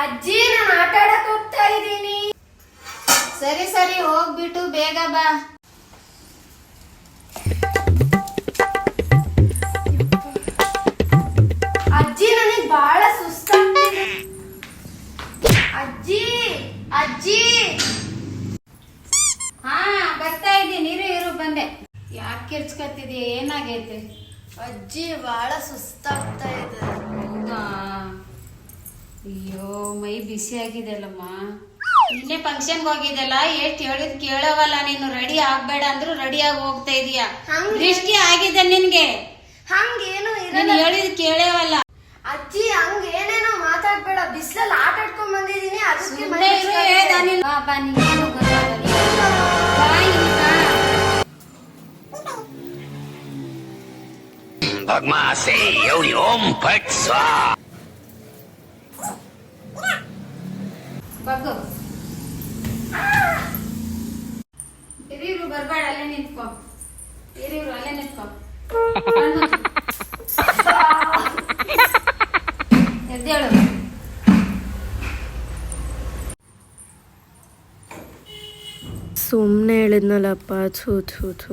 ಅಜ್ಜಿ ನಾನು ಆಟ ಆಡಕ್ ಹೋಗ್ತಾ ಇದ್ದೀನಿ. ಸರಿ ಸರಿ ಹೋಗ್ಬಿಟ್ಟು ಬೇಗ ಬಾ. ಅಜ್ಜಿ ನನಗೆ ಬಹಳ ಸುಸ್ತಾಗ್ತಿದೆ. ಅಜ್ಜಿ ಅಜ್ಜಿ. ಹಾ ಬರ್ತಾ ಇದ್ದೀನಿ, ಇರು ಬಂದೆ. ಯಾಕೆ ಕಿರ್ಚ್ಕತ್ತಿದೀಯ, ಏನಾಗೈತೆ? ಅಜ್ಜಿ ಬಹಳ ಸುಸ್ತಾಗ್ತಾ ಇದೆ. ಹೌದಾ? ಅಯ್ಯೋ ಮೈ ಬಿಸಿ ಆಗಿದೆಲ್ಲಮ್ಮ. ನಿನ್ನೆ ಫಂಕ್ಷನ್ಗೆ ಹೋಗಿದ್ದೆಲ್ಲ, ಎಷ್ಟು ಹೇಳಿದ್ ಕೇಳವಲ್ಲ ನೀನು. ರೆಡಿ ಆಗ್ಬೇಡ ಅಂದ್ರು ರೆಡಿ ಆಗಿ ಹೋಗ್ತಾ ಇದೀಯ. ದೃಷ್ಟಿ ಆಗಿದೆ ನಿನ್ಗೆ. ಹಂಗೇನು ನೀನ್ ಹೇಳಿದ್ ಕೇಳವಲ್ಲ. ಅಜ್ಜಿ ಹಂಗೇನೇನೋ ಮಾತಾಡ್ಬೇಡ. ಬಿಸಿಲಲ್ಲಿ ಆಟ ಆಡ್ಕೊಂಡ್ ಬಂದಿದೀನಿ, ಅದಕ್ಕೆ Bagmase, Yom Patsa. ಬಗ್ಗು. ಇರು ಬರ್ಬೇಡ, ಅಲ್ಲೇ ನಿಂತ್ಕೊ. ಇರು ಅಲ್ಲೇ ನಿಂತ್ಕೊ. ಎದ್ದೇಳು. ಸುಮ್ಮನೆ ಹೇಳಿದ್ನಲ್ಲಪ್ಪ. ಥೂ ಥೂ ಥೂ.